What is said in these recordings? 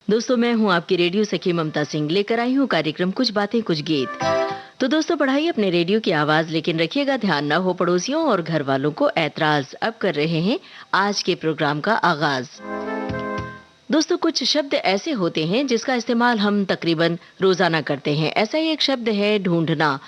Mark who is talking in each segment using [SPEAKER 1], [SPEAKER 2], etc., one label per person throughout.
[SPEAKER 1] दोस्तों, मैं हूं आपकी रेडियो सखी ममता सिंह, लेकर आई हूं कार्यक्रम कुछ बातें कुछ गीत। तो दोस्तों, बढ़ाइए अपने रेडियो की आवाज, लेकिन रखिएगा ध्यान न हो पड़ोसियों और घर वालों को ऐतराज। अब कर रहे हैं आज के प्रोग्राम का आगाज। दोस्तों, कुछ शब्द ऐसे होते हैं जिसका इस्तेमाल हम तकरीबन रोजाना करते हैं। ऐसा ही एक शब्द है ढूंढना।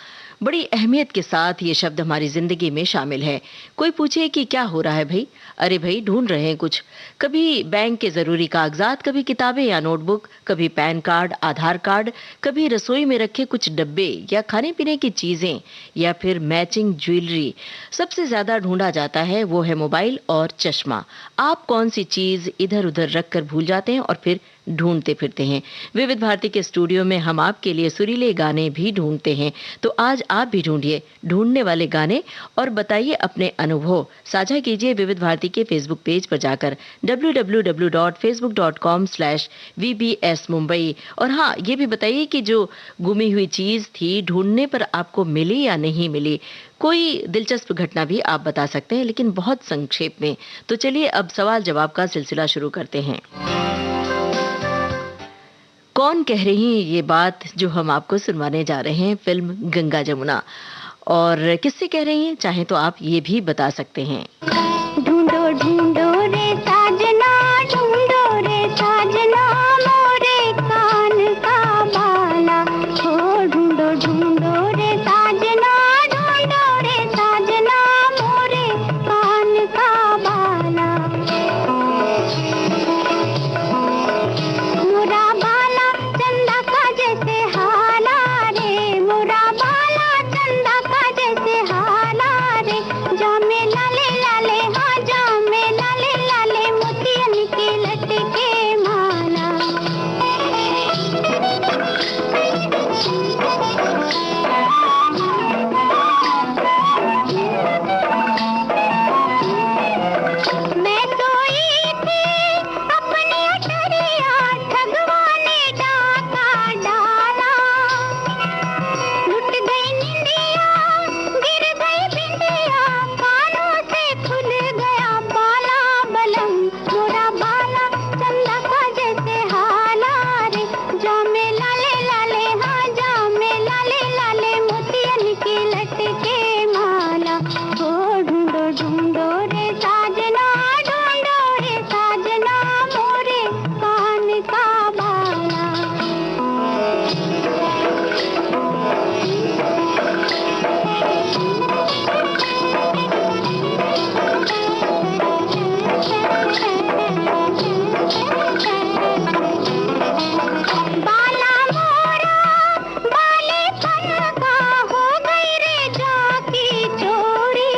[SPEAKER 1] बड़ी अहमियत के साथ ये शब्द हमारी जिंदगी में शामिल है। कोई पूछे कि क्या हो रहा है भाई? अरे भाई, ढूंढ रहे हैं कुछ। कभी बैंक के जरूरी कागजात, कभी किताबें या नोटबुक, कभी पैन कार्ड, आधार कार्ड, कभी रसोई में रखे कुछ डब्बे या खाने पीने की चीजें, या फिर मैचिंग ज्वेलरी। सबसे ज्यादा ढूंढा जाता है वो है मोबाइल और चश्मा। आप कौन सी चीज इधर उधर रख कर भूल जाते हैं और फिर ढूंढते फिरते हैं? विविध भारती के स्टूडियो में हम आपके लिए सुरीले गाने भी ढूंढते हैं। तो आज आप भी ढूंढिए ढूंढने वाले गाने और बताइए अपने अनुभव। साझा कीजिए विविध भारती के फेसबुक पेज पर जाकर www.facebook.com/vbs मुंबई। और हाँ, ये भी बताइए कि जो गुमी हुई चीज थी, ढूंढने पर आपको मिली या नहीं मिली। कोई दिलचस्प घटना भी आप बता सकते हैं, लेकिन बहुत संक्षेप में। तो चलिए अब सवाल जवाब का सिलसिला शुरू करते हैं। कौन कह रही है ये बात जो हम आपको सुनवाने जा रहे हैं? फिल्म गंगा जमुना। और किससे कह रही हैं, चाहे तो आप ये भी बता सकते हैं।
[SPEAKER 2] ढूंढो ढूंढो रे साजना, ढूंढो रे साजना, मोरे कान का बाला। हो ढूंढो ढूंढो रे साजना, ढूंढो रे साजना, मोरे कान का बाला। मोरा बाला चंदा का जैसे हाला रे, मोरा बाला चंदा का जैसे हाला रे। जामे लाले लाले, हाँ जामे लाले लाले, मोतियन के लटके माला। मैं सोई थी अपनी अटरिया, ठगवा ने डाका डाला। लुट गई निंदिया, गिर गई बिंदिया, कानों से खुल गया बाला बलम। मोरा बाला चंदा का जैसे हाला रे, जामे लाले लाले, हाँ जामे लाले लाले, मोतियन के लटके माला। हो ढूंढो ढूंढो रे साजना, ढूंढो रे साजना, मोरे कान का बाला। बाला मोरा बाले पन का, हो गई रे जाकी चोरी।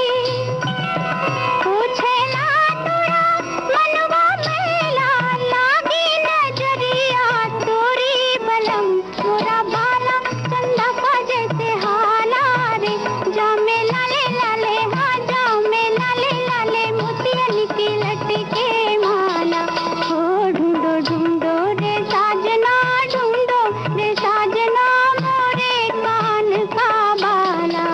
[SPEAKER 2] पूछे ना तोरा मनवा मेला, लागी नजरिया तोरी बलम। मोरा बाला चंदा का जैसे हाला रे, जामे लाले लाले, हाँ जामे लाले लाले, मोतियन की लटके माला। हो ढूंढो ढूंढो रे साजना, ढूंढो रे साजना, मोरे कान का बाला।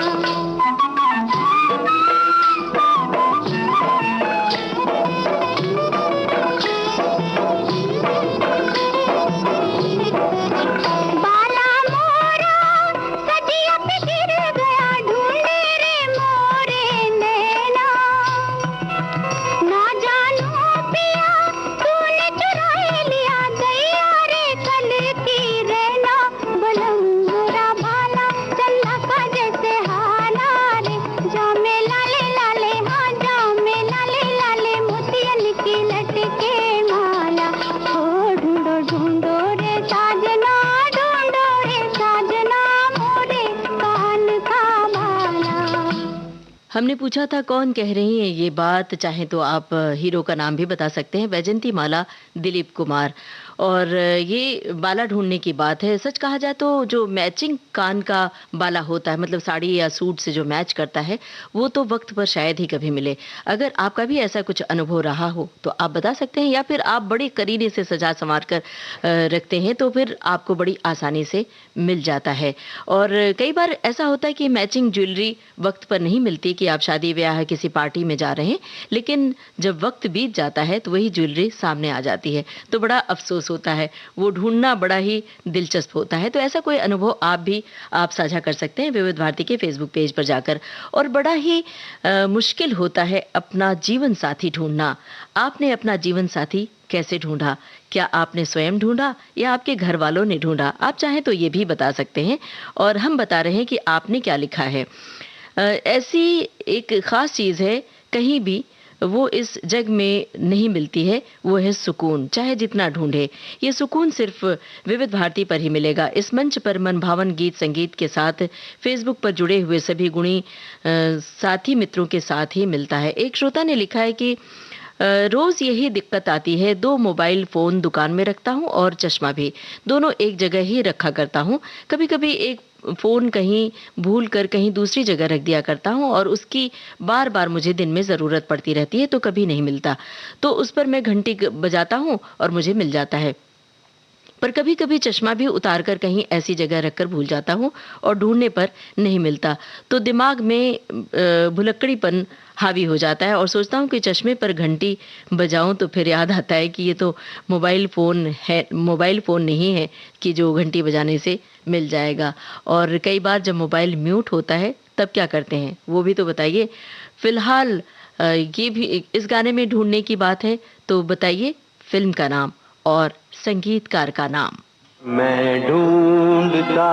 [SPEAKER 2] बाला मोरा सजिया पे गिर गया, ढूंढे रे मोरे नैना। ना जानू पिया तूने चुराए लिया, दैया रे कल की रहना बलम। मोरा बाला चंदा का जैसे हाला रे, जामे लाले लाले, हाँ जामे लाले लाले, मोतियन की लटके माला। हो ढूंढो ढूंढो रे साजना, ढूंढो रे साजना, मोरे कान का बाला।
[SPEAKER 1] हमने पूछा था कौन कह रही है ये बात, चाहे तो आप हीरो का नाम भी बता सकते हैं। वैजंती माला, दिलीप कुमार। और ये बाला ढूंढने की बात है। सच कहा जाए तो जो मैचिंग कान का बाला होता है, मतलब साड़ी या सूट से जो मैच करता है, वो तो वक्त पर शायद ही कभी मिले। अगर आपका भी ऐसा कुछ अनुभव रहा हो तो आप बता सकते हैं, या फिर आप बड़े करीने से सजा संवार कर रखते हैं तो फिर आपको बड़ी आसानी से मिल जाता है। और कई बार ऐसा होता है कि मैचिंग ज्वेलरी वक्त पर नहीं मिलती, कि आप शादी ब्याह किसी पार्टी में जा रहे हैं, लेकिन जब वक्त बीत जाता है तो वही ज्वेलरी सामने आ जाती है, तो बड़ा अफसोस महसूस होता है, वो ढूंढना बड़ा ही दिलचस्प होता है। तो ऐसा कोई अनुभव आप साझा कर सकते हैं विविध भारती के फेसबुक पेज पर जाकर। और बड़ा ही मुश्किल होता है अपना जीवन साथी ढूंढना। आपने अपना जीवन साथी कैसे ढूंढा? क्या आपने स्वयं ढूंढा या आपके घर वालों ने ढूंढा? आप चाहें तो ये भी बता सकते हैं और हम बता रहे हैं कि आपने क्या लिखा है। ऐसी एक खास चीज़ है, कहीं भी वो इस जग में नहीं मिलती है, वो है सुकून। चाहे जितना ढूंढे, ये सुकून सिर्फ विविध भारती पर ही मिलेगा। इस मंच पर मनभावन गीत संगीत के साथ फेसबुक पर जुड़े हुए सभी गुणी साथी मित्रों के साथ ही मिलता है। एक श्रोता ने लिखा है कि रोज यही दिक्कत आती है, 2 मोबाइल फोन दुकान में रखता हूँ और चश्मा भी, दोनों एक जगह ही रखा करता हूँ। कभी कभी एक फोन कहीं भूल कर कहीं दूसरी जगह रख दिया करता हूँ और उसकी बार बार मुझे दिन में ज़रूरत पड़ती रहती है, तो कभी नहीं मिलता। तो उस पर मैं घंटी बजाता हूँ और मुझे मिल जाता है। पर कभी कभी चश्मा भी उतार कर कहीं ऐसी जगह रखकर भूल जाता हूँ और ढूंढने पर नहीं मिलता, तो दिमाग में भुलक्कड़ीपन हावी हो जाता है और सोचता हूँ कि चश्मे पर घंटी बजाऊं, तो फिर याद आता है कि ये तो मोबाइल फ़ोन है, मोबाइल फ़ोन नहीं है कि जो घंटी बजाने से मिल जाएगा। और कई बार जब मोबाइल म्यूट होता है तब क्या करते हैं, वो भी तो बताइए। फिलहाल ये भी इस गाने में ढूंढने की बात है, तो बताइए फिल्म का नाम और संगीतकार का नाम।
[SPEAKER 3] मैं ढूंढता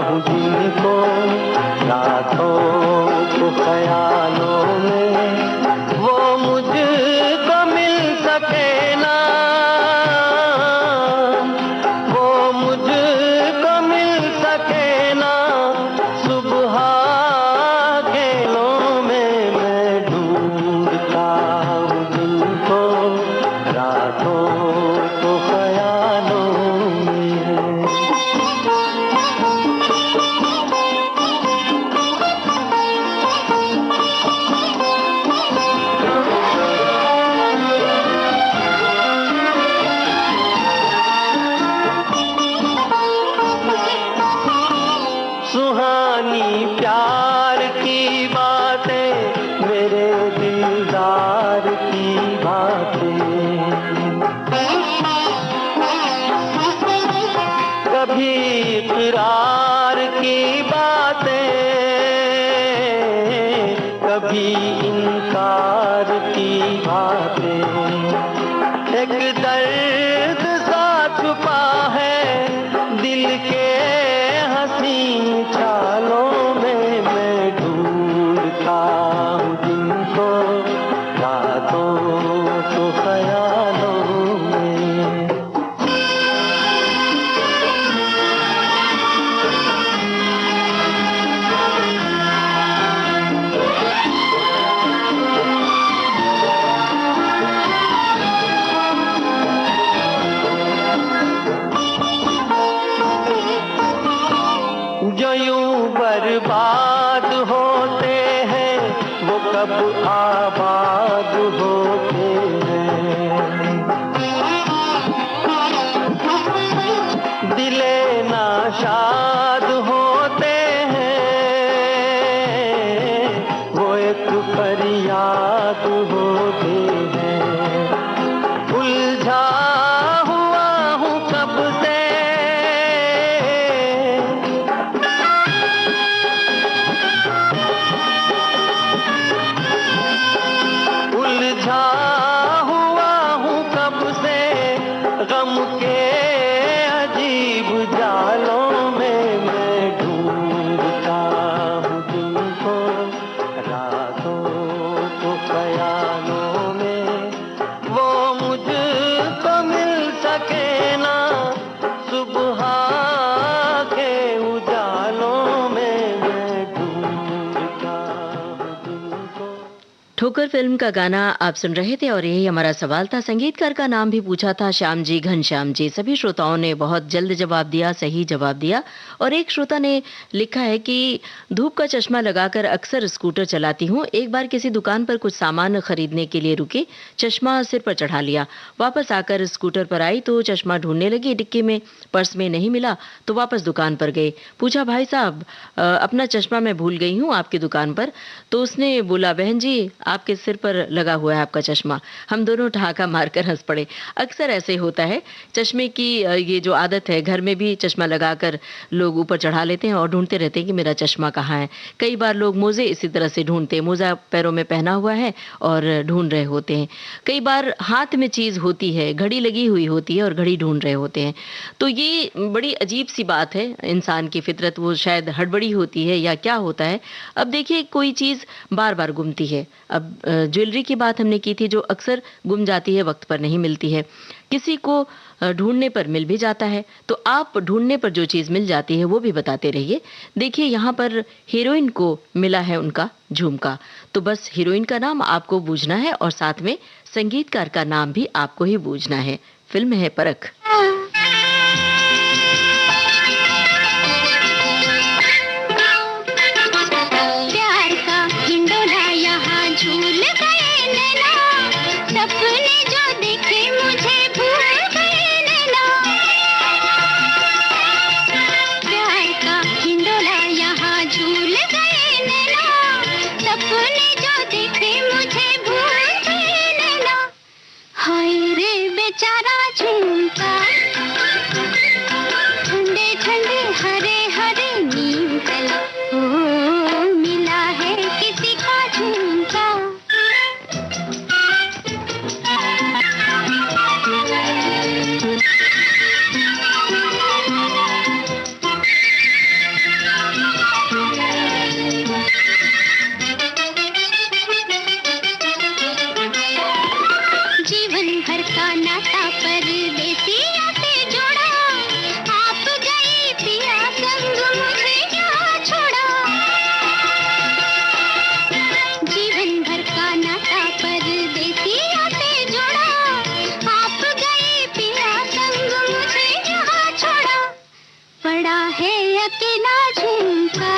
[SPEAKER 3] हूँ जिनको रातों को ख्यालों में, वो मुझको मिल सके ना, वो मुझको मिल सके ना। सुबह खेलों में मैं ढूंढता हूँ जिनको रातों को ख्यालों में। सुहानी प्यार की बातें, मेरे दिलदार की बातें, कभी इकरार की बातें, कभी इनकार की बातें। एक दर्द सा छुपा है दिल के हसीन चालों में, मैं ढूंढता हूँ जिनको रातों को ख्यालों में। जो यूं बर्बाद होते हैं वो कब आबाद होते हैं। दिले नाशाद होते हैं, वो एक फरियाद होते हैं। उलझा हुआ हूँ कब से, उलझा हुआ हूँ कब से गम के अजीब जालों में। मैं ढूंढता हूँ तुमको रातों को ख्यालों में, वो मुझको मिल सके ना। सुबह के उजालों में मैं ढूंढता हूँ तुमको।
[SPEAKER 1] ठोकर फिल्म का गाना आप सुन रहे थे और यही हमारा सवाल था। संगीतकार का नाम भी पूछा था, श्याम जी, घनश्याम जी। सभी श्रोताओं ने बहुत जल्द जवाब दिया, सही जवाब दिया। और एक श्रोता ने लिखा है कि धूप का चश्मा लगाकर अक्सर स्कूटर चलाती हूँ। एक बार किसी दुकान पर कुछ सामान खरीदने के लिए रुकी, चश्मा सिर पर चढ़ा लिया। वापस आकर स्कूटर पर आई तो चश्मा ढूंढने लगी, डिक्की में, पर्स में नहीं मिला, तो वापस दुकान पर गई। पूछा, भाई साहब अपना चश्मा मैं भूल गई हूँ आपकी दुकान पर। तो उसने बोला, बहन जी आपके आपके सिर पर लगा हुआ है आपका चश्मा। हम दोनों ठहाका मारकर हंस पड़े। अक्सर ऐसे होता है, चश्मे की ये जो आदत है, घर में भी चश्मा लगाकर लोग ऊपर चढ़ा लेते हैं और ढूंढते रहते हैं कि मेरा चश्मा कहाँ है। कई बार लोग मोजे इसी तरह से ढूंढते हैं, मोजा पैरों में पहना हुआ है और ढूंढ रहे होते हैं। कई बार हाथ में चीज होती है, घड़ी लगी हुई होती है और घड़ी ढूंढ रहे होते हैं। तो ये बड़ी अजीब सी बात है, इंसान की फितरत वो शायद हड़बड़ी होती है या क्या होता है। अब देखिए कोई चीज बार बार गुमती है। अब ज्वेलरी की बात हमने की थी जो अक्सर गुम जाती है, वक्त पर नहीं मिलती है। किसी को ढूंढने पर मिल भी जाता है। तो आप ढूंढने पर जो चीज मिल जाती है वो भी बताते रहिए। देखिए यहाँ पर हीरोइन को मिला है उनका झुमका, तो बस हीरोइन का नाम आपको बूझना है और साथ में संगीतकार का नाम भी आपको ही बूझना है। फिल्म है परख।
[SPEAKER 2] प्यार का हिंडोला यहाँ झूल गए नैना, सपने जो देखे मुझे भूल गए नैना। प्यार का हिंडोला यहाँ झूल गए नैना, सपने जो देखे मुझे भूल गए नैना। हाय रे बेचारा झुमका, ठंडे ठंडे हरे हरे नीम तले, ओ मिला है किसी का झुमका। जीवन भर का नाता परदेसियों से जोड़ा, आप गए पिया संग मुझे यहाँ छोड़ा। जीवन भर का नाता परदेसियों से जोड़ा, आप गए पिया संग मुझे यहाँ छोड़ा। पड़ा है अकेला झुमका,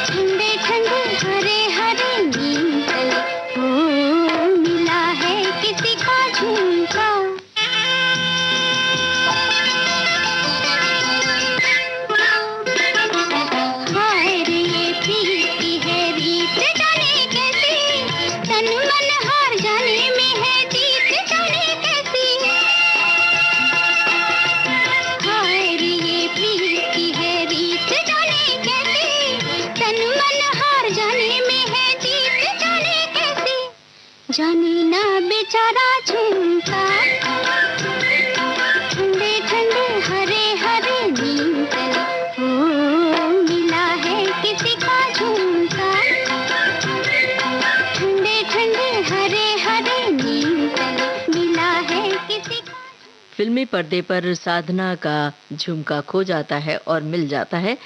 [SPEAKER 2] ठंडे ठंडे हरे हरे नीम तले, ओ मिला है किसी का झुमका। हाय रे ये प्रीति है रीत जाने कैसी, तन मन हार जाने में है जीत जाने कैसी। हाय रे ये प्रीति है रीत जाने कैसी, तन मन हार जाने में है जीत जाने कैसी। जाने ना बेचारा झुमका, ठंडे ठंडे हरे हरे नीम तले, ओ मिला है किसी का झुमका। ठंडे ठंडे हरे हरे नीम तले, मिला है किसी का।
[SPEAKER 1] फिल्मी पर्दे पर साधना का झुमका खो जाता है और मिल जाता है।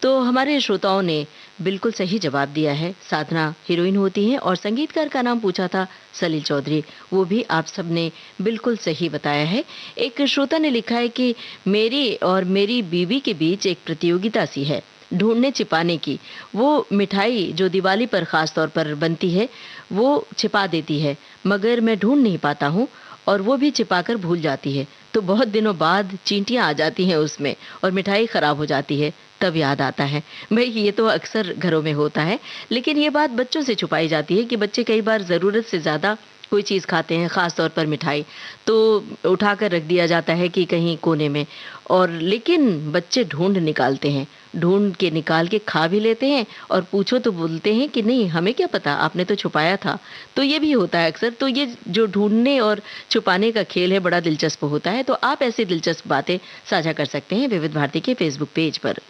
[SPEAKER 1] तो हमारे श्रोताओं ने बिल्कुल सही जवाब दिया है। साधना हीरोइन होती हैं और संगीतकार का नाम पूछा था सलील चौधरी, वो भी आप सबने बिल्कुल सही बताया है। एक श्रोता ने लिखा है कि मेरी और मेरी बीवी के बीच एक प्रतियोगिता सी है ढूंढने छिपाने की। वो मिठाई जो दिवाली पर खास तौर पर बनती है वो छिपा देती है, मगर मैं ढूंढ नहीं पाता हूँ और वो भी छिपाकर भूल जाती है। तो बहुत दिनों बाद चींटियां आ जाती हैं उसमें और मिठाई खराब हो जाती है, तब याद आता है। भाई ये तो अक्सर घरों में होता है, लेकिन ये बात बच्चों से छुपाई जाती है कि बच्चे कई बार ज़रूरत से ज़्यादा कोई चीज़ खाते हैं, ख़ास तौर पर मिठाई, तो उठाकर रख दिया जाता है कि कहीं कोने में। और लेकिन बच्चे ढूंढ निकालते हैं, ढूंढ के निकाल के खा भी लेते हैं और पूछो तो बोलते हैं कि नहीं हमें क्या पता, आपने तो छुपाया था। तो ये भी होता है अक्सर। तो ये जो ढूंढने और छुपाने का खेल है बड़ा दिलचस्प होता है। तो आप ऐसी दिलचस्प बातें साझा कर सकते हैं विविध भारती के फेसबुक पेज पर।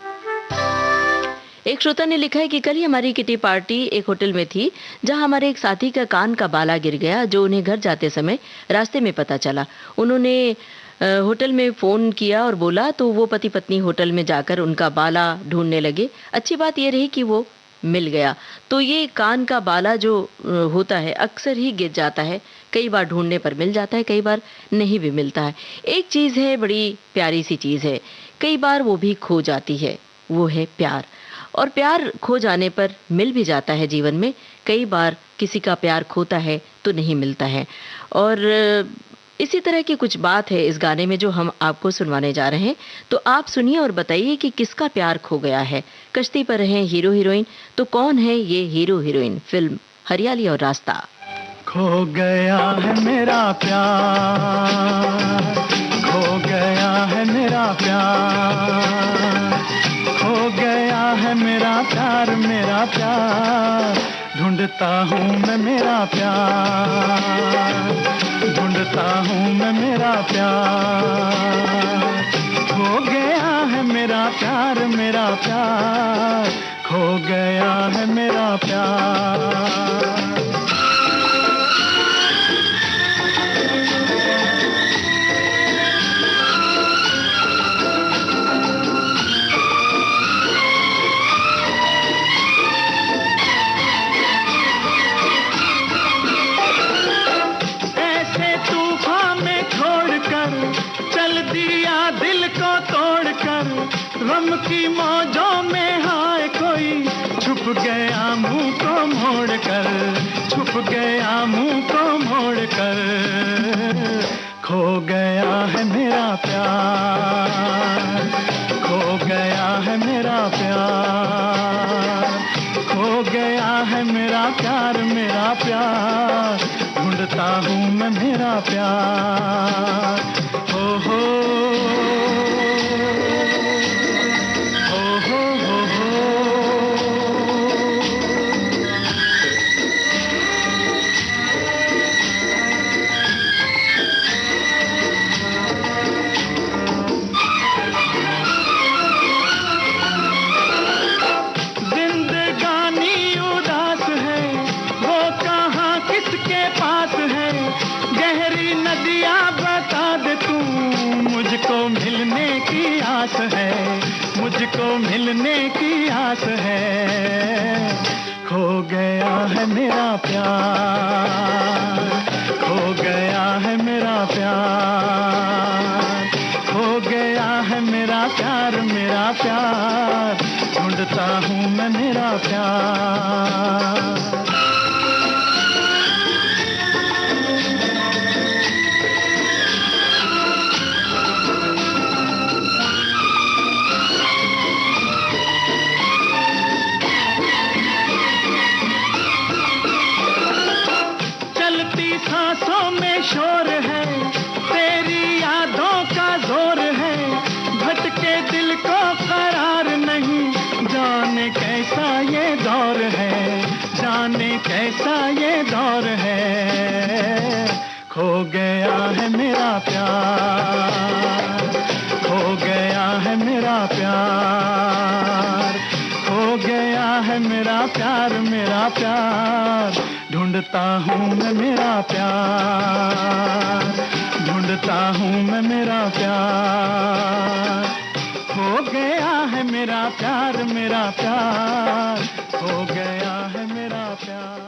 [SPEAKER 1] एक श्रोता ने लिखा है कि कल ही हमारी किटी पार्टी एक होटल में थी जहां हमारे एक साथी का कान का बाला गिर गया, जो उन्हें घर जाते समय रास्ते में पता चला। उन्होंने होटल में फ़ोन किया और बोला, तो वो पति पत्नी होटल में जाकर उनका बाला ढूंढने लगे। अच्छी बात ये रही कि वो मिल गया। तो ये कान का बाला जो होता है अक्सर ही गिर जाता है, कई बार ढूंढने पर मिल जाता है, कई बार नहीं भी मिलता है। एक चीज़ है, बड़ी प्यारी सी चीज़ है, कई बार वो भी खो जाती है, वो है प्यार। और प्यार खो जाने पर मिल भी जाता है जीवन में। कई बार किसी का प्यार खोता है तो नहीं मिलता है। और इसी तरह की कुछ बात है इस गाने में जो हम आपको सुनवाने जा रहे हैं। तो आप सुनिए और बताइए कि किसका प्यार खो गया है। कश्ती पर हैं हीरो हीरोइन, तो कौन है ये हीरो हीरोइन? फिल्म हरियाली और रास्ता।
[SPEAKER 4] खो गया है मेरा प्यार, खो गया है मेरा प्यार, खो गया है मेरा प्यार, मेरा प्यार। ढूंढता हूँ मैं मेरा प्यार, ढूंढता हूँ मैं मेरा प्यार। खो गया है मेरा प्यार, मेरा प्यार, खो गया है मेरा प्यार। गम की मौजों में हाय कोई छुप गया मुंह को मोड़ कर, छुप गया मुंह को मोड़ कर। खो गया है मेरा प्यार, खो गया है मेरा प्यार, खो गया है मेरा प्यार, मेरा प्यार। ढूंढता हूँ मैं मेरा प्यार। हो हो मुझको मिलने की आस है। खो गया है मेरा प्यार, खो गया है मेरा प्यार, खो गया है मेरा प्यार, मेरा प्यार। ढूंढता हूँ मैं मेरा प्यार। सांसों में शोर है, तेरी यादों का जोर है। भटके दिल को करार नहीं, जाने कैसा ये दौर है, जाने कैसा ये दौर है। खो गया है मेरा प्यार, खो गया है मेरा प्यार, खो गया है मेरा प्यार, मेरा प्यार। ढूंढता हूँ मैं मेरा प्यार, ढूंढता हूँ मैं मेरा प्यार। खो गया है मेरा प्यार, मेरा प्यार, खो गया है मेरा प्यार।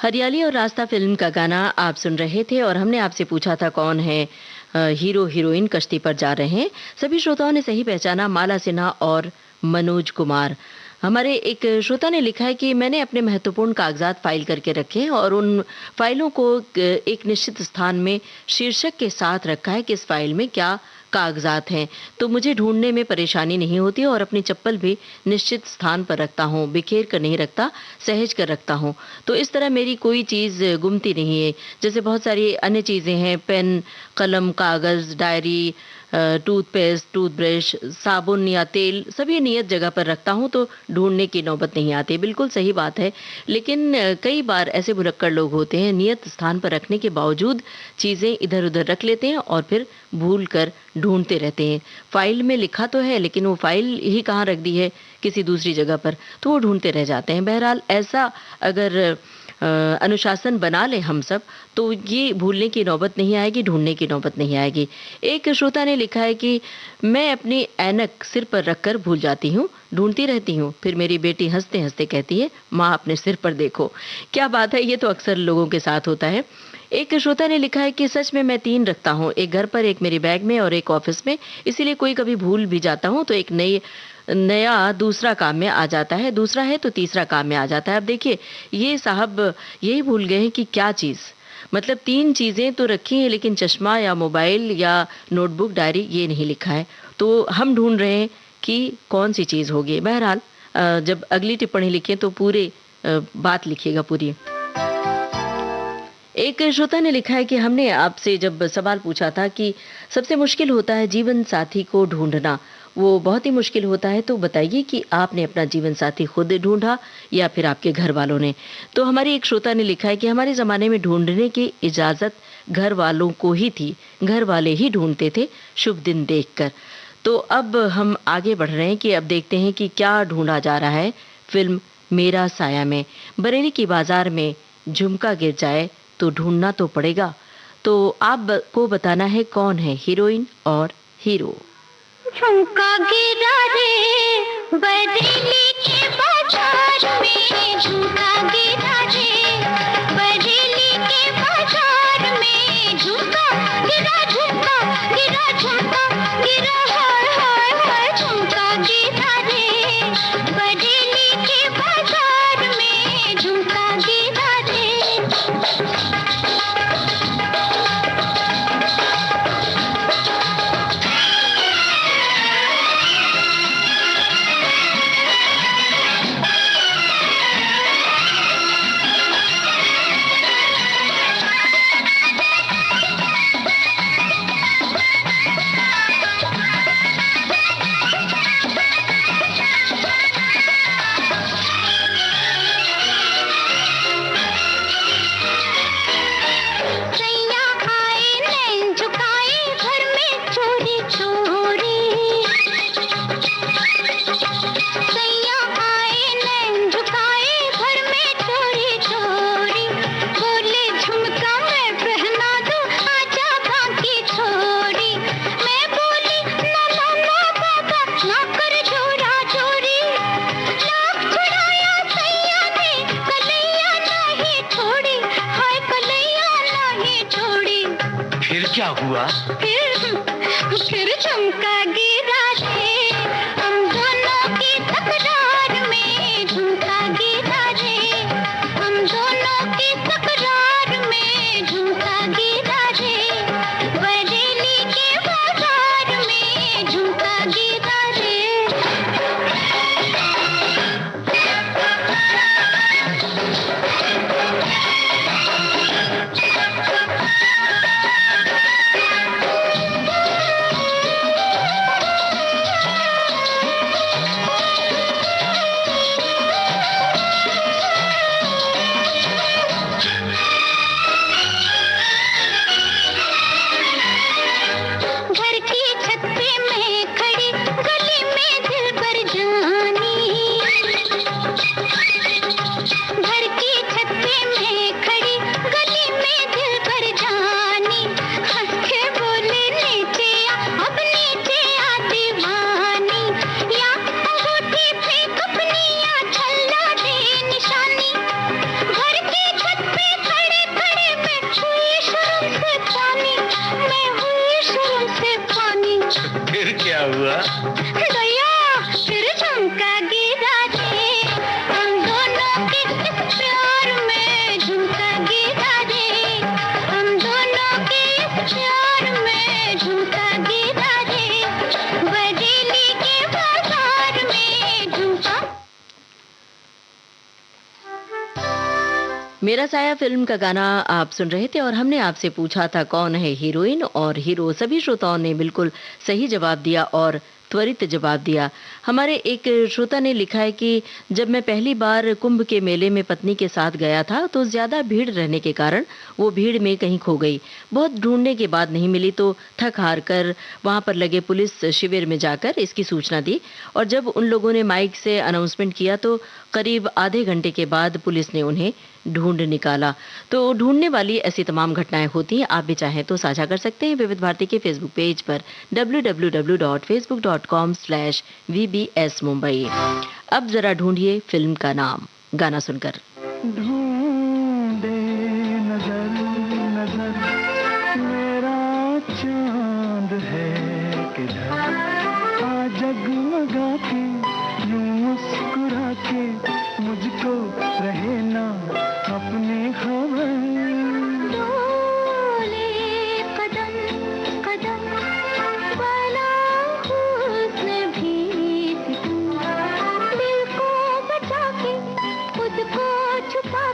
[SPEAKER 1] हरियाली और रास्ता फिल्म का गाना आप सुन रहे थे और हमने आपसे पूछा था कौन है हीरो हीरोइन कश्ती पर जा रहे हैं। सभी श्रोताओं ने सही पहचाना, माला सिन्हा और मनोज कुमार। हमारे एक श्रोता ने लिखा है कि मैंने अपने महत्वपूर्ण कागजात फाइल करके रखे हैं और उन फाइलों को एक निश्चित स्थान में शीर्षक के साथ रखा है कि इस फाइल में क्या कागजात हैं, तो मुझे ढूंढने में परेशानी नहीं होती और अपनी चप्पल भी निश्चित स्थान पर रखता हूँ, बिखेर कर नहीं रखता, सहेज कर रखता हूँ। तो इस तरह मेरी कोई चीज़ गुमती नहीं है। जैसे बहुत सारी अन्य चीज़ें हैं, पेन, कलम, कागज़, डायरी, टूथपेस्ट, टूथब्रश, साबुन या तेल, सभी नियत जगह पर रखता हूँ तो ढूंढने की नौबत नहीं आती। बिल्कुल सही बात है, लेकिन कई बार ऐसे भुलक्कड़ लोग होते हैं, नियत स्थान पर रखने के बावजूद चीज़ें इधर उधर रख लेते हैं और फिर भूल कर ढूंढते रहते हैं। फाइल में लिखा तो है लेकिन वो फाइल ही कहाँ रख दी है, किसी दूसरी जगह पर, तो वो ढूंढते रह जाते हैं। बहरहाल ऐसा अगर अनुशासन बना ले हम सब तो ये भूलने की नौबत नहीं आएगी, ढूंढने की नौबत नहीं आएगी। एक श्रोता ने लिखा है कि मैं अपनी ऐनक सिर पर रखकर भूल जाती हूँ, ढूंढती रहती हूँ, फिर मेरी बेटी हंसते हंसते कहती है माँ अपने सिर पर देखो। क्या बात है, ये तो अक्सर लोगों के साथ होता है। एक श्रोता ने लिखा है कि सच में मैं 3 रखता हूँ, एक घर पर, एक मेरे बैग में और एक ऑफिस में, इसीलिए कोई कभी भूल भी जाता हूँ तो एक नया दूसरा काम में आ जाता है, दूसरा है तो तीसरा काम में आ जाता है। अब देखिए ये साहब यही भूल गए हैं कि क्या चीज़, मतलब 3 चीज़ें तो रखी हैं लेकिन चश्मा या मोबाइल या नोटबुक, डायरी ये नहीं लिखा है। तो हम ढूंढ रहे हैं कि कौन सी चीज़ होगी। बहरहाल जब अगली टिप्पणी लिखें तो पूरे बात लिखिएगा पूरी। एक श्रोता ने लिखा है कि हमने आपसे जब सवाल पूछा था कि सबसे मुश्किल होता है जीवन साथी को ढूंढना, वो बहुत ही मुश्किल होता है, तो बताइए कि आपने अपना जीवन साथी खुद ढूंढा या फिर आपके घर वालों ने। तो हमारी एक श्रोता ने लिखा है कि हमारे ज़माने में ढूंढने की इजाज़त घर वालों को ही थी, घर वाले ही ढूंढते थे शुभ दिन देखकर। तो अब हम आगे बढ़ रहे हैं कि अब देखते हैं कि क्या ढूंढा जा रहा है फिल्म मेरा साया में। बरेली की बाजार में झुमका गिर जाए तो ढूंढना तो पड़ेगा। तो आपको बताना है कौन है हीरोइन और हीरो।
[SPEAKER 2] झुमका गिरा रे बरेली के बाजार में, झुमका गिरा रे बरेली के बाजार में, झुमका गिरा झुमका गिरा हाय हाय हाय, झुमका गिरा रे बरेली के बाजार में, झुमका गिरा रे।
[SPEAKER 3] क्या हुआ?
[SPEAKER 2] फिर झुमका गिरा रे हम दोनों की तकरार में, झुमका गिरा रे हम दोनों की तकरार में, झुमका गिरा रे बरेली के बाजार में, झुमका गिरा रे।
[SPEAKER 1] मेरा साया फिल्म का गाना आप सुन रहे थे और हमने आपसे पूछा था कौन है हीरोइन और हीरो। सभी श्रोताओं ने बिल्कुल सही जवाब दिया और त्वरित जवाब दिया। हमारे एक श्रोता ने लिखा है कि जब मैं पहली बार कुंभ के मेले में पत्नी के साथ गया था तो ज़्यादा भीड़ रहने के कारण वो भीड़ में कहीं खो गई। बहुत ढूंढने के बाद नहीं मिली तो थक हार कर वहाँ पर लगे पुलिस शिविर में जाकर इसकी सूचना दी और जब उन लोगों ने माइक से अनाउंसमेंट किया तो करीब आधे घंटे के बाद पुलिस ने उन्हें ढूंढ निकाला। तो ढूंढने वाली ऐसी तमाम घटनाएं होती हैं। आप भी चाहें तो साझा कर सकते हैं विविध भारती के फेसबुक पेज पर www.facebook.com/VBS मुंबई। अब जरा ढूंढिए फिल्म का नाम, गाना सुनकर।
[SPEAKER 4] ढूंढे नजर नजर मेरा चांद है किधर, आ जगमगा के यूं मुस्कुरा के मुझको रहे ना अपनी खबर।
[SPEAKER 2] डोले कदम कदम वाला हुस्न भी दिल को बचा के खुद को छुपा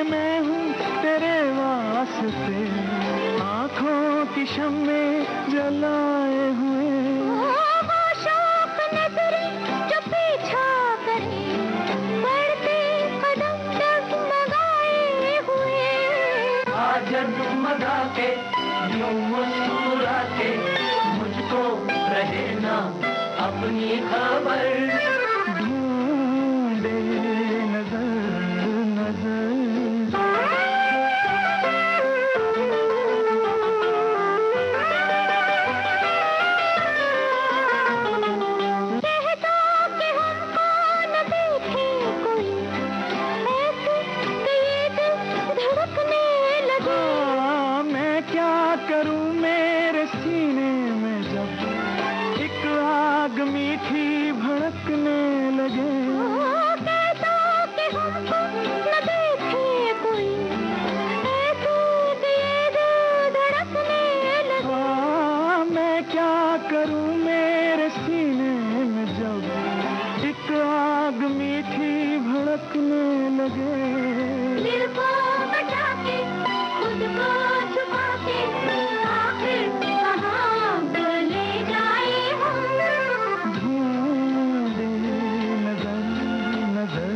[SPEAKER 4] मैं हूँ तेरे वास्ते, आँखों की शम्मे जलाए हुए।
[SPEAKER 2] वो शौक नजरें जो पीछा करे, बढ़ते कदम डगमगाए हुए।
[SPEAKER 3] आज डगमगा के यूं मुस्कुरा के मुझको रहे ना अपनी खबर।
[SPEAKER 4] ढूंढे नजर नजर,
[SPEAKER 2] कहता कि हमको न देखे कोई, ऐसे कि ये दिल धड़कने लगे।
[SPEAKER 4] मैं क्या करूं मेरे सीने में जब एक आग मीठी भड़कने लगे।
[SPEAKER 2] कहता कि हमको न देखे कोई, ऐसे कि ये दिल धड़कने लगे।
[SPEAKER 4] मैं क्या करूं मेरे सीने में जब एक आग मीठी भड़कने लगे।
[SPEAKER 2] दिल को बचा के खुद को छुपा के आखिर कहाँ ले जाए हम।
[SPEAKER 4] ढूंढे नजर नजर,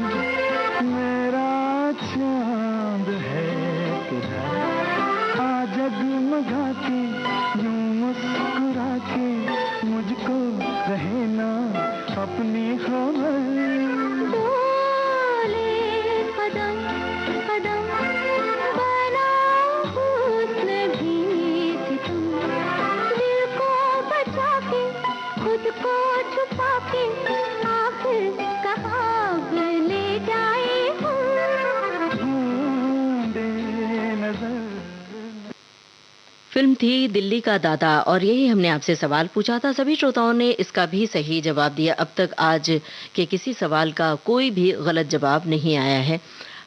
[SPEAKER 4] मेरा चांद है किधर, आ जगमगा के यूं मुस्कुरा के मुझको रहे ना अपनी खबर।
[SPEAKER 2] बोले कदम कदम बना हुस्न भी सितम, दिल को बचा के खुद को छुपा के आखिर कहाँ ले जाए हम।
[SPEAKER 4] ढूंढे नजर।
[SPEAKER 1] फिल्म थी दिल्ली का दादा और यही हमने आपसे सवाल पूछा था। सभी श्रोताओं ने इसका भी सही जवाब दिया। अब तक आज के किसी सवाल का कोई भी गलत जवाब नहीं आया है।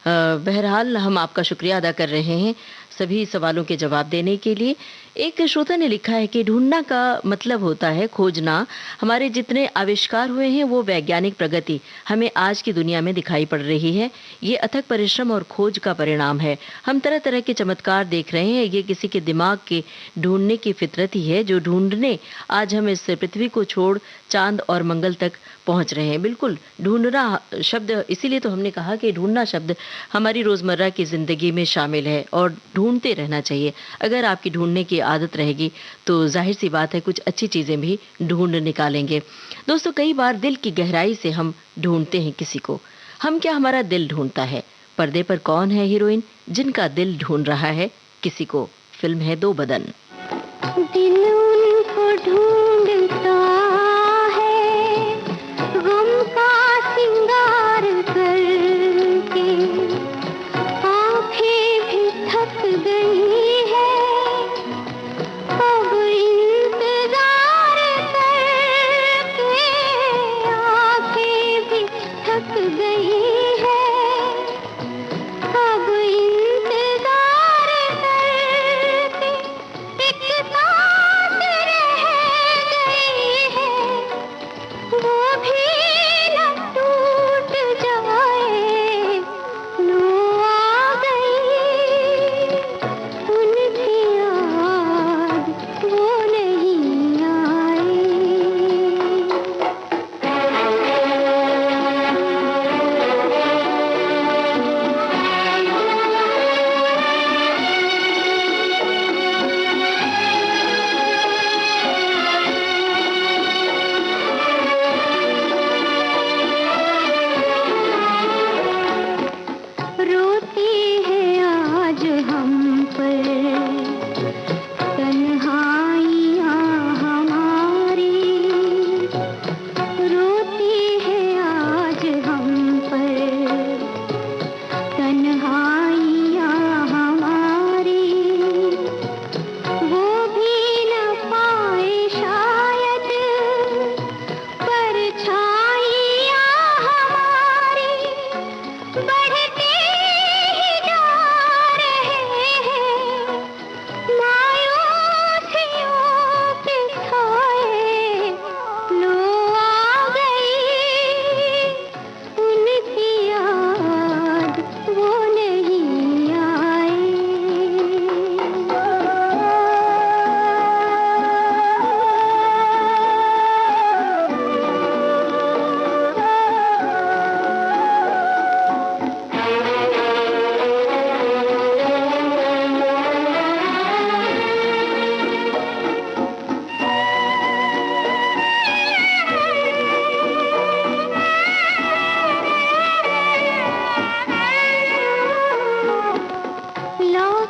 [SPEAKER 1] बहरहाल हम आपका शुक्रिया अदा कर रहे हैं सभी सवालों के जवाब देने के लिए। एक श्रोता ने लिखा है कि ढूंढना का मतलब होता है खोजना। हमारे जितने आविष्कार हुए हैं वो वैज्ञानिक प्रगति हमें आज की दुनिया में दिखाई पड़ रही है। ये अथक परिश्रम और खोज का परिणाम है। हम तरह तरह के चमत्कार देख रहे हैं। ये किसी के दिमाग के ढूंढने की फितरत ही है जो ढूंढने आज हम इस पृथ्वी को छोड़ चांद और मंगल तक पहुंच रहे हैं। बिल्कुल ढूंढना शब्द, इसीलिए तो हमने कहा कि ढूंढना शब्द हमारी रोजमर्रा की जिंदगी में शामिल है और ढूंढते रहना चाहिए। अगर आपकी ढूंढने की आदत रहेगी तो जाहिर सी बात है कुछ अच्छी चीजें भी ढूंढ निकालेंगे। दोस्तों, कई बार दिल की गहराई से हम ढूंढते हैं किसी को। हम क्या, हमारा दिल ढूंढता है। पर्दे पर कौन है हीरोइन जिनका दिल ढूंढ रहा है किसी को? फिल्म है दो बदन।
[SPEAKER 2] दिल उनको ढूंढता है गम का सिंगार करके, आंखें भी थक गई है अब इंतजार करके, आंखें भी थक गई है अब इंतजार करके। एक सांस रह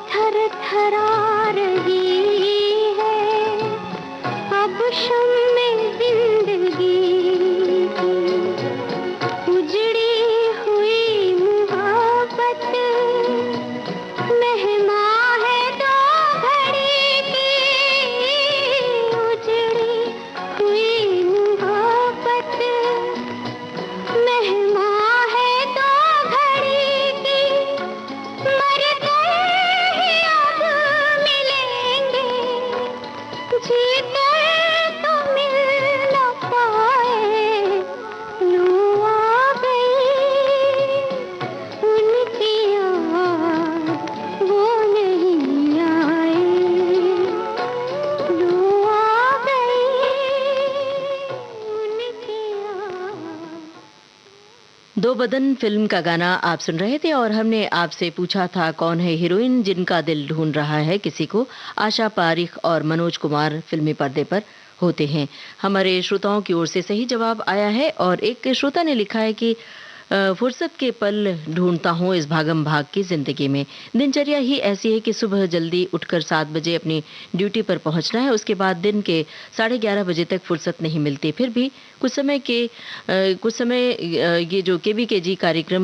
[SPEAKER 2] थर थरा रही है अब शम्मे जिंदगी उजड़ी हुई मोहब्बत मेहमान है दो घड़ी की उजड़ी हुई मोहब्बत मेहमान है दो घड़ी की मर गए ही अब मिलेंगे जी कर तो मिल न पाए लू आ गई उनकी याद वो नहीं आए लू आ गई उनकी याद।
[SPEAKER 1] दो बदन फिल्म का गाना आप सुन रहे थे और हमने आपसे पूछा था कौन है हीरोइन जिनका दिल ढूंढ रहा है किसी को। आशा पारिख और मनोज कुमार फिल्मी पर्दे पर होते हैं। हमारे श्रोताओं की ओर से सही जवाब आया है और एक श्रोता ने लिखा है कि फुर्सत के पल ढूंढता हूँ इस भागम भाग की जिंदगी में। दिनचर्या ही ऐसी है कि सुबह जल्दी उठकर 7 बजे अपनी ड्यूटी पर पहुंचना है, उसके बाद दिन के 11:30 बजे तक फुर्सत नहीं मिलती। फिर भी कुछ समय ये जो KBKG कार्यक्रम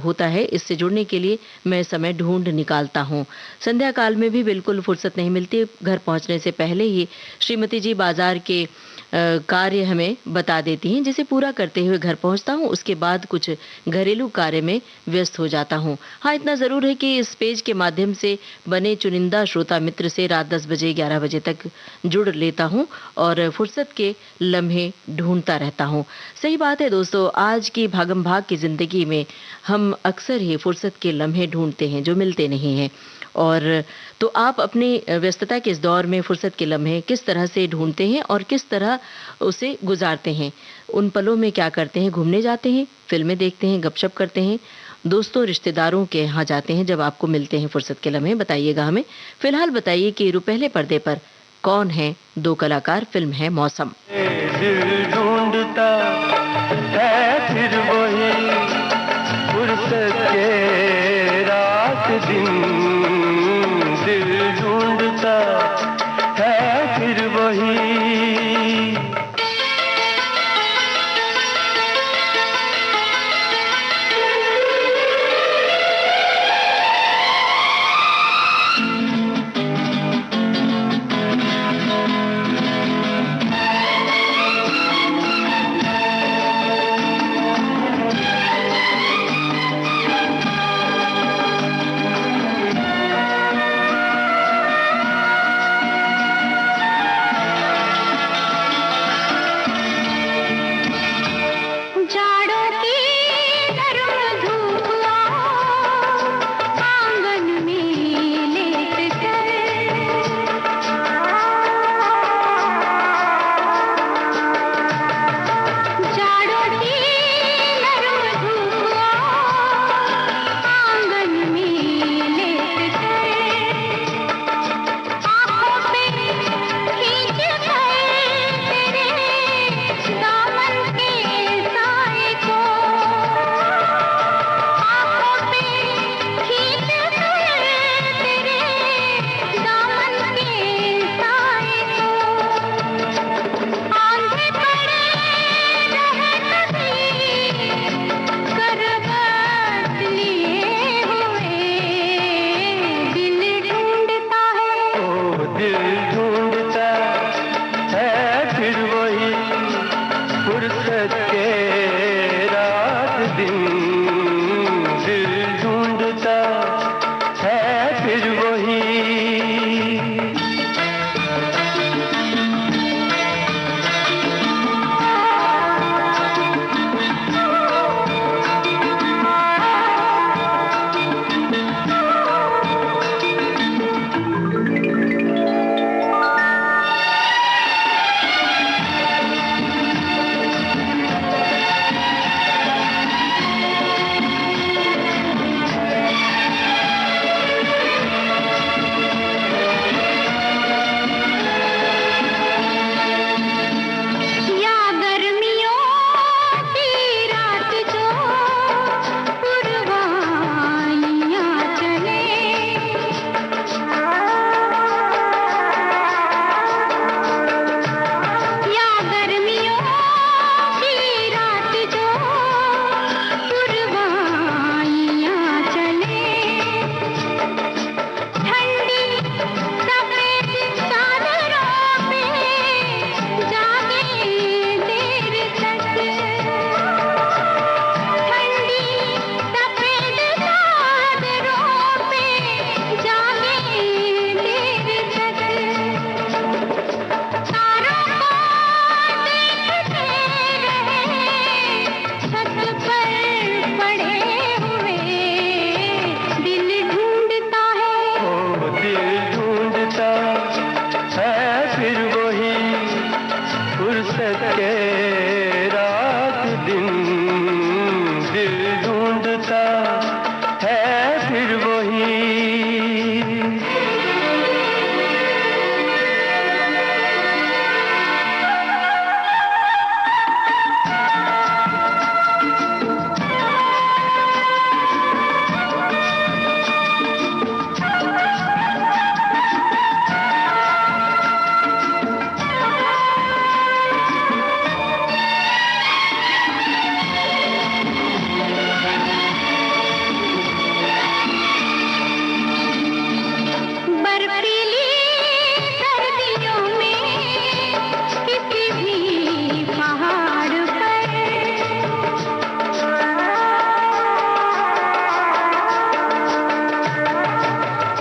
[SPEAKER 1] होता है इससे जुड़ने के लिए मैं समय ढूंढ निकालता हूँ। संध्या काल में भी बिल्कुल फुर्सत नहीं मिलती। घर पहुंचने से पहले ही श्रीमती जी बाजार के कार्य हमें बता देती हैं, जिसे पूरा करते हुए घर पहुंचता हूं। उसके बाद कुछ घरेलू कार्य में व्यस्त हो जाता हूं। हाँ, इतना ज़रूर है कि इस पेज के माध्यम से बने चुनिंदा श्रोता मित्र से रात 10 बजे 11 बजे तक जुड़ लेता हूं और फुर्सत के लम्हे ढूंढता रहता हूं। सही बात है दोस्तों, आज की भागम भाग की ज़िंदगी में हम अक्सर ही फुर्सत के लम्हे ढूंढते हैं जो मिलते नहीं हैं। और तो आप अपनी व्यस्तता के इस दौर में फुर्सत के लम्हे किस तरह से ढूंढते हैं और किस तरह उसे गुजारते हैं? उन पलों में क्या करते हैं? घूमने जाते हैं, फिल्में देखते हैं, गपशप करते हैं, दोस्तों रिश्तेदारों के यहाँ जाते हैं? जब आपको मिलते हैं फुर्सत के लम्हे बताइएगा हमें। फिलहाल बताइए कि रुपहले पर्दे पर कौन है दो कलाकार? फिल्म है मौसम।
[SPEAKER 4] दिल ढूंढता है फिर वही फुर्सत के रात दिन दिल ढूंढता है फिर वही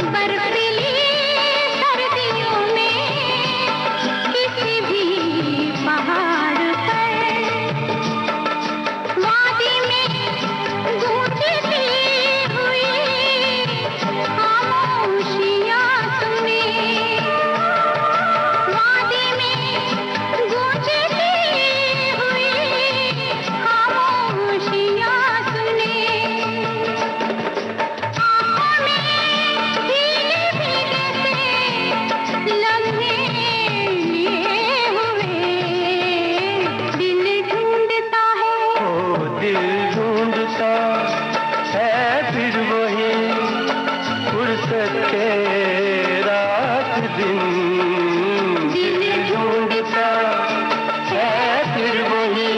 [SPEAKER 2] बर्फीली सर्दियों में किसी भी पहाड़ पर वादी में गूंजती हुई खामोशियां सुने, वादी में गूंजती हुई खामोशियां सुने, आँखों में भीगे भीगे से लम्हे लिए हुए दिल ढूंढता है।
[SPEAKER 3] ओ दिल ढूंढता है फिर वही फुर्सत के रात दिन, दिल ढूंढता है फिर वही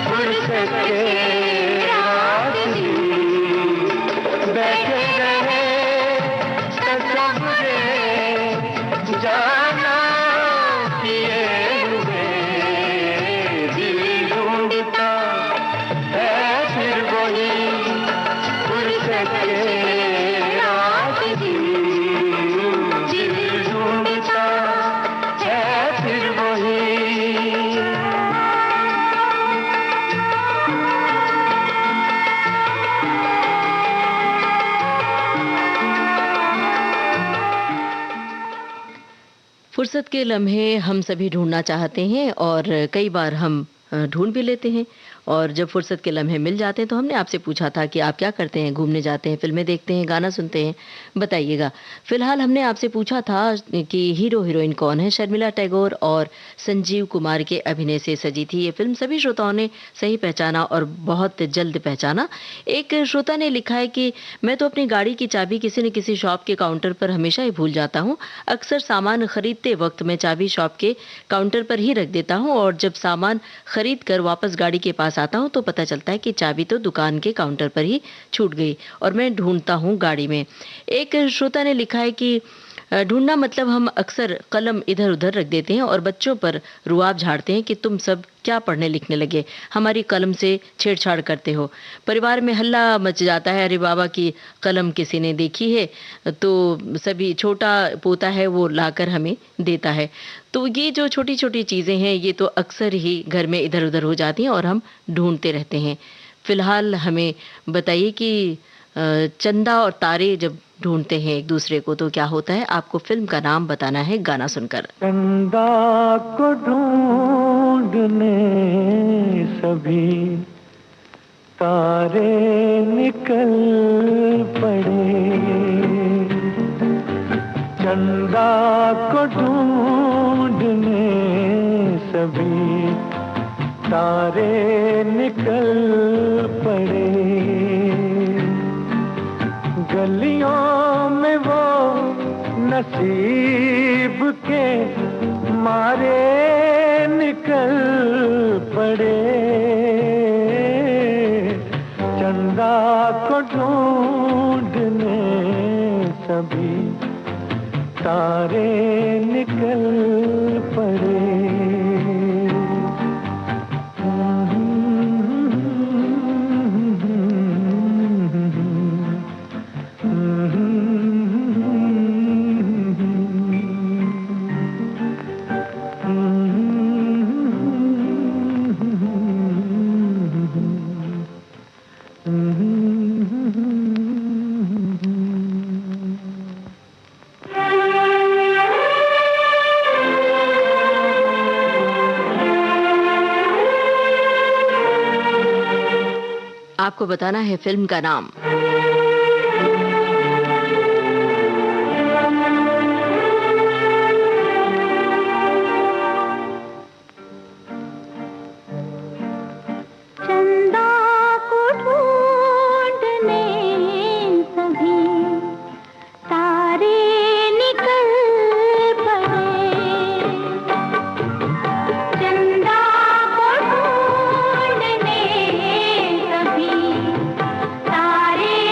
[SPEAKER 3] फुर्सत के रात दिन, बैठे रहे तसव्वुरे जाना किए हुए, दिल ढूंढता है फिर वही फुर्सत के रात दिन, दिल ढूंढता है फिर वही।
[SPEAKER 1] फुर्सत के लम्हे हम सभी ढूंढना चाहते हैं और कई बार हम ढूंढ भी लेते हैं। और जब फुर्सत के लम्हे मिल जाते हैं तो हमने आपसे पूछा था कि आप क्या करते हैं, घूमने जाते हैं, फिल्में देखते हैं, गाना सुनते हैं, बताइएगा। फिलहाल हमने आपसे पूछा था कि हीरो हीरोइन कौन है। शर्मिला टैगोर और संजीव कुमार के अभिनय से सजी थी ये फिल्म। सभी श्रोताओं ने सही पहचाना और बहुत जल्द पहचाना। एक श्रोता ने लिखा है कि मैं तो अपनी गाड़ी की चाबी किसी न किसी शॉप के काउंटर पर हमेशा ही भूल जाता हूँ। अक्सर सामान खरीदते वक्त मैं चाबी शॉप के काउंटर पर ही रख देता हूँ और जब सामान खरीद कर वापस गाड़ी के पास आता हूँ तो पता चलता है कि चाबी तो दुकान के काउंटर पर ही छूट गई और मैं ढूंढता हूँ गाड़ी में। एक श्रोता ने लिखा है कि ढूंढना मतलब हम अक्सर कलम इधर उधर रख देते हैं और बच्चों पर रुआब झाड़ते हैं कि तुम सब क्या पढ़ने लिखने लगे, हमारी कलम से छेड़छाड़ करते हो। परिवार में हल्ला मच जाता है, अरे बाबा की कलम किसी ने देखी है, तो सभी छोटा पोता है वो लाकर हमें देता है। तो ये जो छोटी छोटी चीज़ें हैं ये तो अक्सर ही घर में इधर उधर हो जाती हैं और हम ढूंढते रहते हैं। फिलहाल हमें बताइए कि चंदा और तारे जब ढूंढते हैं एक दूसरे को तो क्या होता है। आपको फिल्म का नाम बताना है गाना सुनकर।
[SPEAKER 3] चंदा को ढूंढने सभी तारे निकल पड़े, चंदा को ढूंढने सभी तारे निकल पड़े, गलियों में वो नसीब के मारे निकल पड़े, चंदा को ढूंढने सभी तारे निकल पड़े।
[SPEAKER 1] आपको बताना है फिल्म का नाम।
[SPEAKER 2] चंदा को ढूंढने सभी तारे निकल पड़े, चंदा को ढूंढने सभी तारे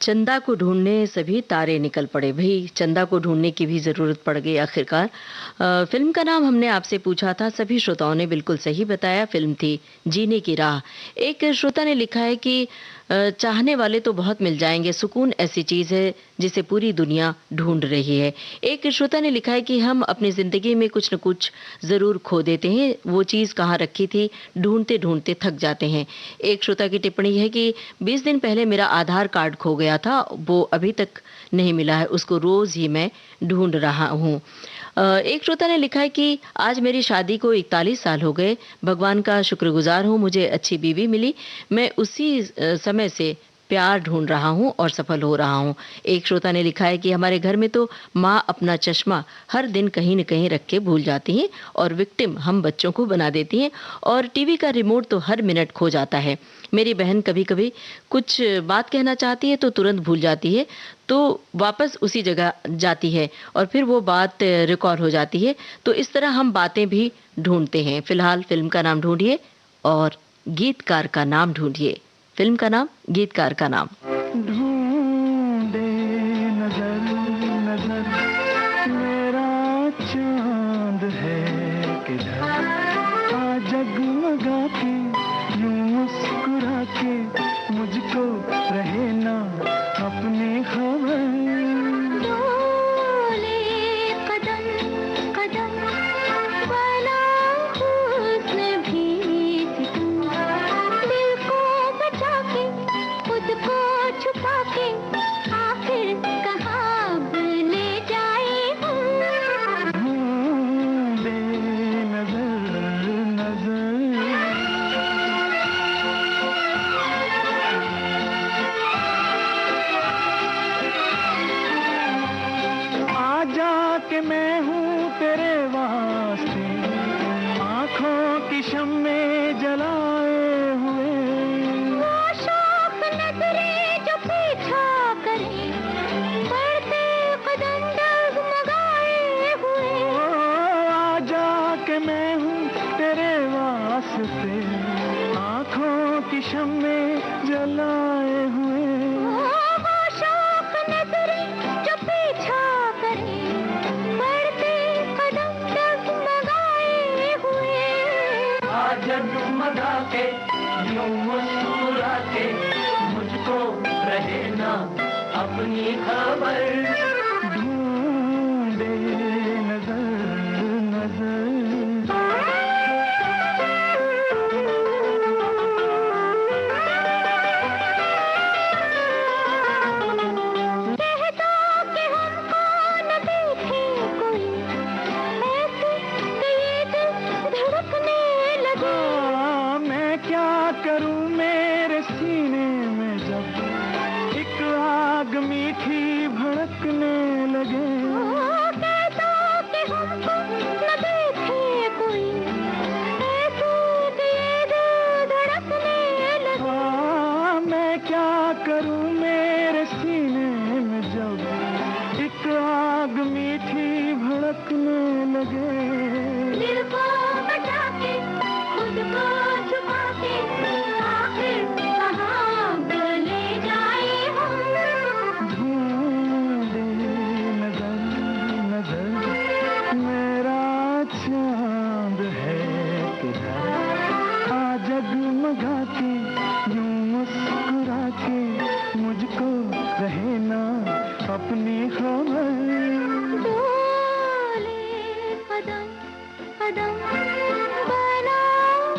[SPEAKER 1] चंदा को ढूंढने सभी तारे निकल पड़े। भाई चंदा को ढूंढने की भी ज़रूरत पड़ गई आखिरकार। फिल्म का नाम हमने आपसे पूछा था, सभी श्रोताओं ने बिल्कुल सही बताया। फिल्म थी जीने की राह। एक श्रोता ने लिखा है कि चाहने वाले तो बहुत मिल जाएंगे, सुकून ऐसी चीज़ है जिसे पूरी दुनिया ढूंढ रही है। एक श्रोता ने लिखा है कि हम अपनी ज़िंदगी में कुछ न कुछ ज़रूर खो देते हैं, वो चीज़ कहाँ रखी थी ढूंढते ढूंढते थक जाते हैं। एक श्रोता की टिप्पणी है कि 20 दिन पहले मेरा आधार कार्ड खो गया था, वो अभी तक नहीं मिला है, उसको रोज़ ही मैं ढूंढ रहा हूँ। एक श्रोता ने लिखा है कि आज मेरी शादी को 41 साल हो गए, भगवान का शुक्रगुजार हूँ, मुझे अच्छी बीवी मिली, मैं उसी समय से प्यार ढूंढ रहा हूँ और सफल हो रहा हूँ। एक श्रोता ने लिखा है कि हमारे घर में तो माँ अपना चश्मा हर दिन कहीं न कहीं रख के भूल जाती हैं और विक्टिम हम बच्चों को बना देती हैं, और टीवी का रिमोट तो हर मिनट खो जाता है। मेरी बहन कभी कभी कुछ बात कहना चाहती है तो तुरंत भूल जाती है, तो वापस उसी जगह जाती है और फिर वो बात रिकॉल हो जाती है। तो इस तरह हम बातें भी ढूंढते हैं। फिलहाल फिल्म का नाम ढूंढिए और गीतकार का नाम ढूंढिए। फिल्म का नाम, गीतकार का नाम।
[SPEAKER 3] ढूंढे नजर नजर मेरा चांद है किधर, आ जगमगा के यूं मुस्कुरा के मुझको रहे ना अपनी खबर।
[SPEAKER 2] डोले कदम कदम वाला हुस्न भी सितम, दिल को बचा के खुद को छुपा के आखिर कहाँ ले जाए हम।
[SPEAKER 3] ढूंढे नजर नजर कि मैं हूँ तेरे वास्ते, आँखों की शम्मे जलाए हुए।
[SPEAKER 2] वो शौक नजरें जो पीछा करे, बढ़ते कदम डगमगाए हुए।
[SPEAKER 3] आजा के मैं हूँ तेरे वास्ते, आँखों की शम्मे जलाए हुए।
[SPEAKER 2] वो शौक नजरें जो पीछा करे,
[SPEAKER 3] जगमगा के यूं मुस्कुरा के मुझको रहे ना अपनी खबर। ढूंढे नजर नजर करूं मेरे सीने में जब एक आग मीठी भड़कने लगे।
[SPEAKER 2] कहता कि हमको न देखे कोई, ऐसे दिए दिल धड़कने लगे।
[SPEAKER 3] मैं क्या करूं मेरे सीने में जब एक आग मीठी भड़कने लगे।
[SPEAKER 2] दिल को बचा के खुद को छुपा के आखिर कहाँ ले जाए हम।
[SPEAKER 3] ढूंढे नजर नजर मेरा चांद है किधर, आ जगमगा के यूं मुस्कुरा के मुझको रहे ना अपनी खबर।
[SPEAKER 2] डोले कदम कदम वाला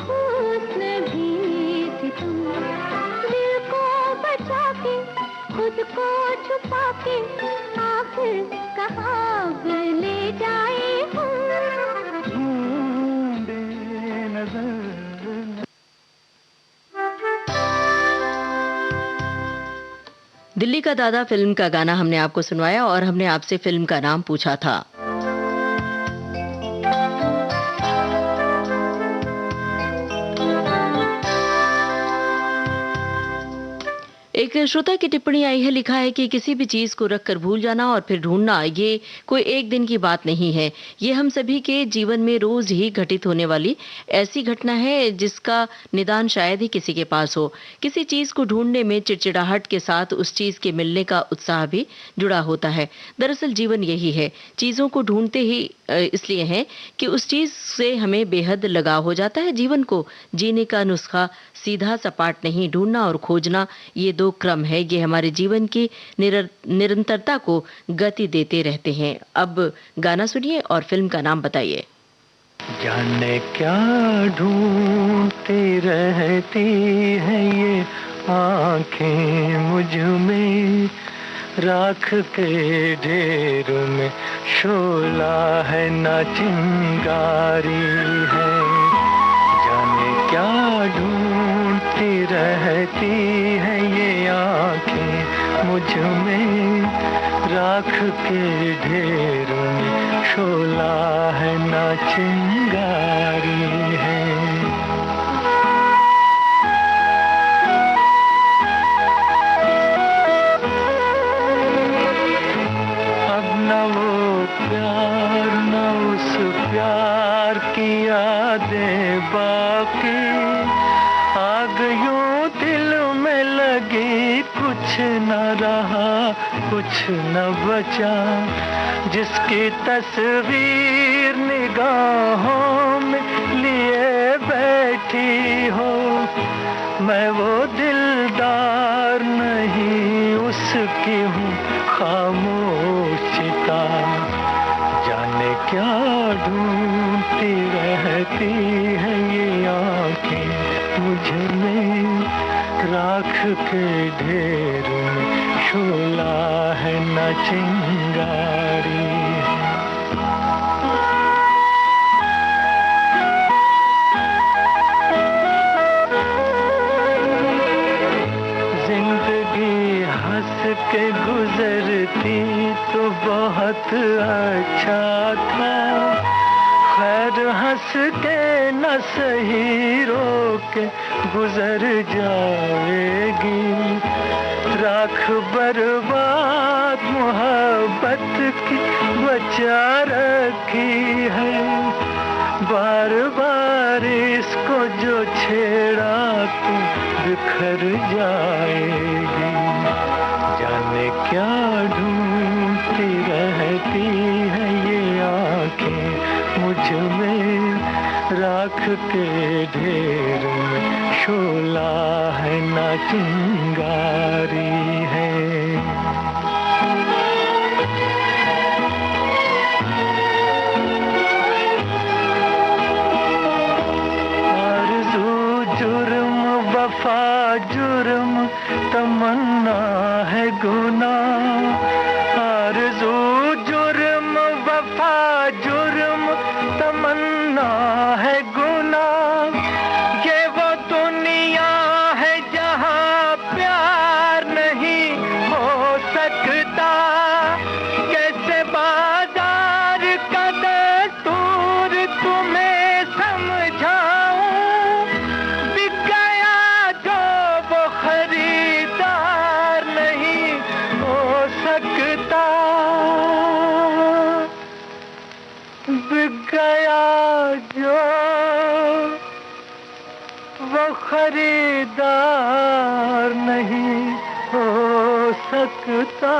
[SPEAKER 2] हुस्न भी सितम, दिल को बचा के खुद को छुपा के आखिर कहाँ ले जाए हम।
[SPEAKER 3] ढूंढे नजर
[SPEAKER 1] दिल्ली का दादा फिल्म का गाना हमने आपको सुनवाया और हमने आपसे फिल्म का नाम पूछा था। एक एक श्रोता की टिप्पणी आई है, लिखा है कि किसी भी चीज को रखकर भूल जाना और फिर ढूंढना ये कोई एक दिन की बात नहीं है। ये हम सभी के जीवन में रोज ही घटित होने वाली ऐसी घटना है जिसका निदान शायद ही किसी के पास हो। किसी चीज को ढूंढने में चिड़चिड़ाहट के साथ उस चीज के मिलने का उत्साह भी जुड़ा होता है। दरअसल जीवन यही है, चीजों को ढूंढते ही इसलिए है कि उस चीज से हमें बेहद लगाव हो जाता है। जीवन को जीने का नुस्खा सीधा सपाट नहीं, ढूंढना और खोजना ये दो क्रम है। ये हमारे जीवन की निरंतरता को गति देते रहते हैं। अब गाना सुनिए और फिल्म का नाम बताइए।
[SPEAKER 3] जाने क्या ढूंढती रहती है ये आंखें मुझ में, राख के ढेर में शोला है ना चिंगारी है। जाने क्या ढूंढती रहती है ये आंखें मुझ में, राख के ढेर में शोला है ना चिंगारी है। अब न वो प्यार न उस प्यार की यादें बाकी, आग यूं दिल में लगी, कुछ न रहा कुछ न बचा। जिसकी तस्वीर निगाहों में लिए बैठी हो, मैं वो दिलदार नहीं उसकी हूँ खामोशिता। जाने क्या ढूंढती रहती है ये आंखें मुझ में, राख के ढेर में शोला है न चिंगारी। जिंदगी हंस के गुजरती तो बहुत अच्छा था, खैर हंस के न सही रो के गुजर जाएगी। राख बर्बाद मोहब्बत की बचा रखी है, बार बार इसको जो छेड़ा तो बिखर जाएगी। जाने क्या ढूंढती रहती है ये आंखें मुझ में, राख के ढेर में शोला है ना चिंगारी है। आरज़ू जुर्म वफा जुर्म तमन्ना है गुनाह, आरज़ू जुर्म वफा जुर्म तमन्ना है गुनाह। ये वो दुनिया है जहाँ प्यार नहीं हो सकता, कैसे बाजार का दस्तूर तुम्हें समझाऊं। बिक गया जो वो खरीदार नहीं हो सकता, बिक गया जो वो खरीदार नहीं हो सकता।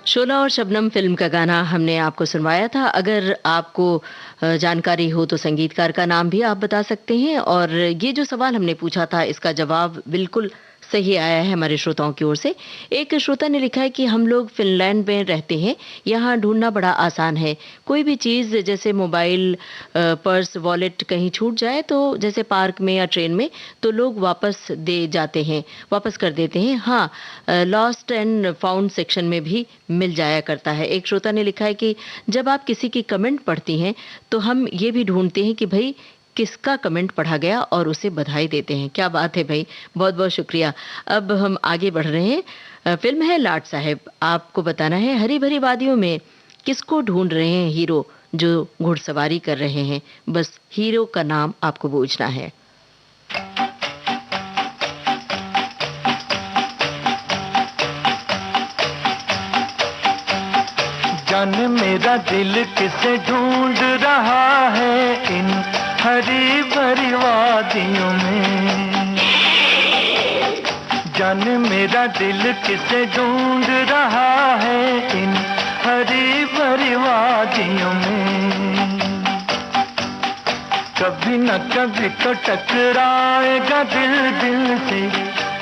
[SPEAKER 1] शोला और शबनम फिल्म का गाना हमने आपको सुनवाया था। अगर आपको जानकारी हो तो संगीतकार का नाम भी आप बता सकते हैं। और ये जो सवाल हमने पूछा था इसका जवाब बिल्कुल सही आया है हमारे श्रोताओं की ओर से। एक श्रोता ने लिखा है कि हम लोग फिनलैंड में रहते हैं, यहाँ ढूंढना बड़ा आसान है। कोई भी चीज़ जैसे मोबाइल, पर्स, वॉलेट कहीं छूट जाए तो जैसे पार्क में या ट्रेन में तो लोग वापस कर देते हैं। हाँ, लॉस्ट एंड फाउंड सेक्शन में भी मिल जाया करता है। एक श्रोता ने लिखा है कि जब आप किसी की कमेंट पढ़ती हैं तो हम ये भी ढूंढते हैं कि भाई किसका कमेंट पढ़ा गया और उसे बधाई देते हैं। क्या बात है भाई, बहुत बहुत शुक्रिया। अब हम आगे बढ़ रहे हैं। फिल्म है लाट साहब। आपको बताना है हरी भरी वादियों में किसको ढूंढ रहे हैं हीरो जो घुड़सवारी कर रहे हैं। बस हीरो का नाम आपको बूझना है।
[SPEAKER 3] जाने मेरा दिल किसे ढूंढ रहा है इन हरी भरी वादियों में। जाने मेरा दिल किसे ढूंढ रहा है इन हरी भरी वादियों में। कभी न कभी तो टकराएगा दिल दिल से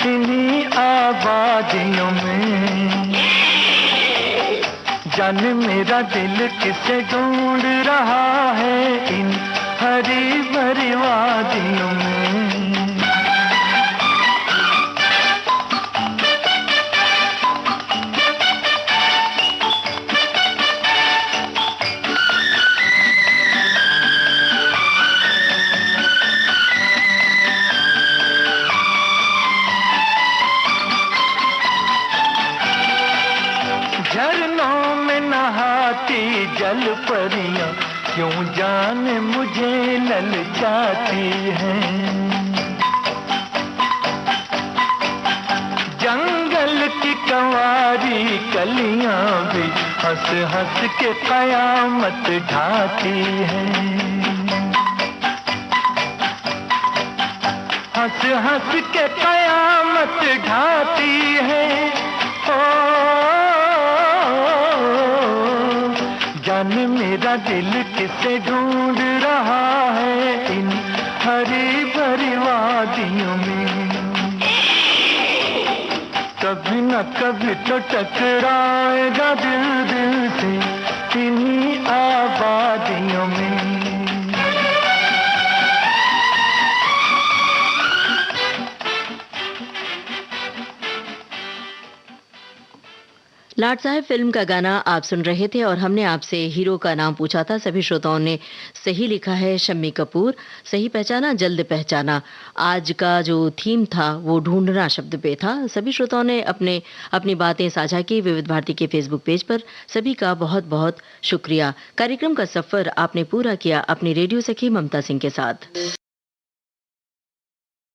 [SPEAKER 3] इन्हीं आबादियों में। जाने मेरा दिल किसे ढूंढ रहा है इन हरी भरी वादियों में। झरनों में नहाती जल परियां क्यों जाने मुझे ललचाती हैं। जंगल की कंवारी कलियां भी हंस हंस के कयामत ढाती हैं। हंस हंस के कयामत ढाती है। जाने मेरा दिल किसे ढूंढ रहा है इन हरी भरी वादियों में। कभी न कभी तो टकराएगा दिल दिल से इन्हीं आबादियों में।
[SPEAKER 1] लाट साहब फिल्म का गाना आप सुन रहे थे और हमने आपसे हीरो का नाम पूछा था। सभी श्रोताओं ने सही लिखा है। शम्मी कपूर। सही पहचाना, जल्द पहचाना। आज का जो थीम था वो ढूंढना शब्द पे था। सभी श्रोताओं ने अपनी बातें साझा की विविध भारती के फेसबुक पेज पर। सभी का बहुत बहुत शुक्रिया। कार्यक्रम का सफर आपने पूरा किया अपनी रेडियो सखी ममता सिंह के साथ।